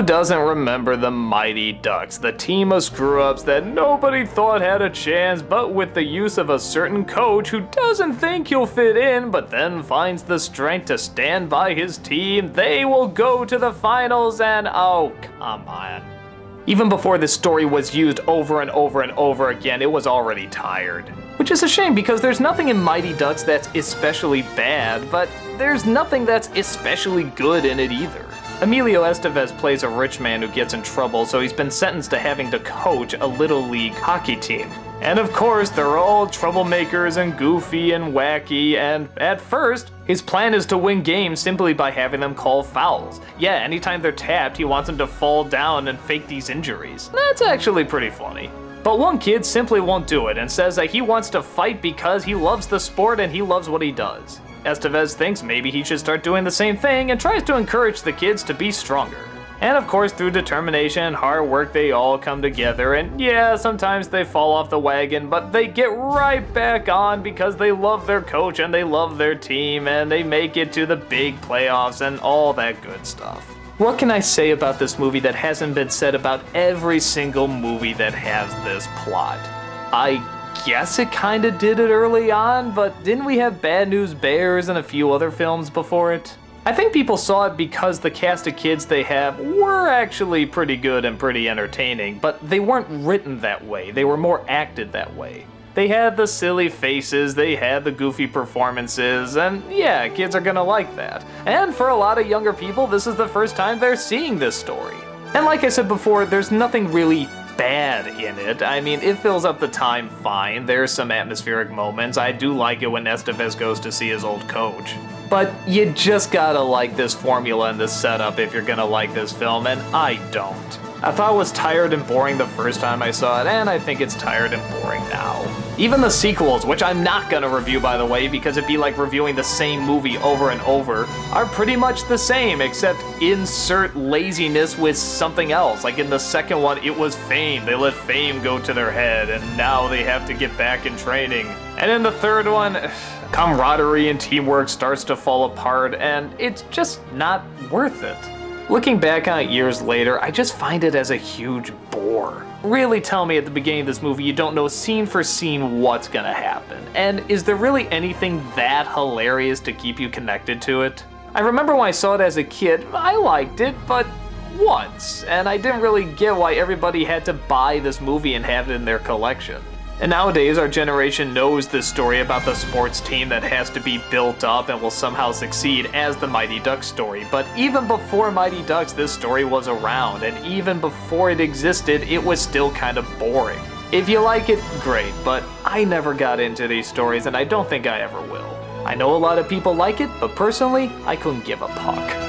Who doesn't remember the Mighty Ducks, the team of screw-ups that nobody thought had a chance, but with the use of a certain coach who doesn't think he'll fit in, but then finds the strength to stand by his team, they will go to the finals and oh, come on. Even before this story was used over and over and over again, it was already tired. Which is a shame because there's nothing in Mighty Ducks that's especially bad, but there's nothing that's especially good in it either. Emilio Estevez plays a rich man who gets in trouble, so he's been sentenced to having to coach a little league hockey team. And of course, they're all troublemakers and goofy and wacky, and at first, his plan is to win games simply by having them call fouls. Yeah, anytime they're tapped, he wants them to fall down and fake these injuries. That's actually pretty funny. But one kid simply won't do it and says that he wants to fight because he loves the sport and he loves what he does. Estevez thinks maybe he should start doing the same thing and tries to encourage the kids to be stronger. And of course, through determination and hard work, they all come together, and yeah, sometimes they fall off the wagon, but they get right back on because they love their coach and they love their team, and they make it to the big playoffs and all that good stuff. What can I say about this movie that hasn't been said about every single movie that has this plot? I guess it kinda did it early on, but didn't we have Bad News Bears and a few other films before it? I think people saw it because the cast of kids they have were actually pretty good and pretty entertaining, but they weren't written that way, they were more acted that way. They had the silly faces, they had the goofy performances, and yeah, kids are gonna like that. And for a lot of younger people, this is the first time they're seeing this story. And like I said before, there's nothing really bad in it. I mean, it fills up the time fine, there's some atmospheric moments, I do like it when Estevez goes to see his old coach. But you just gotta like this formula and this setup if you're gonna like this film, and I don't. I thought it was tired and boring the first time I saw it, and I think it's tired and boring now. Even the sequels, which I'm not gonna review by the way, because it'd be like reviewing the same movie over and over, are pretty much the same, except insert laziness with something else. Like in the second one, it was fame. They let fame go to their head, and now they have to get back in training. And in the third one, camaraderie and teamwork starts to fall apart, and it's just not worth it. Looking back on it years later, I just find it as a huge bore. Really tell me at the beginning of this movie you don't know scene for scene what's gonna happen. And is there really anything that hilarious to keep you connected to it? I remember when I saw it as a kid, I liked it, but once, and I didn't really get why everybody had to buy this movie and have it in their collection. And nowadays, our generation knows this story about the sports team that has to be built up and will somehow succeed as the Mighty Ducks story. But even before Mighty Ducks, this story was around, and even before it existed, it was still kind of boring. If you like it, great, but I never got into these stories, and I don't think I ever will. I know a lot of people like it, but personally, I couldn't give a puck.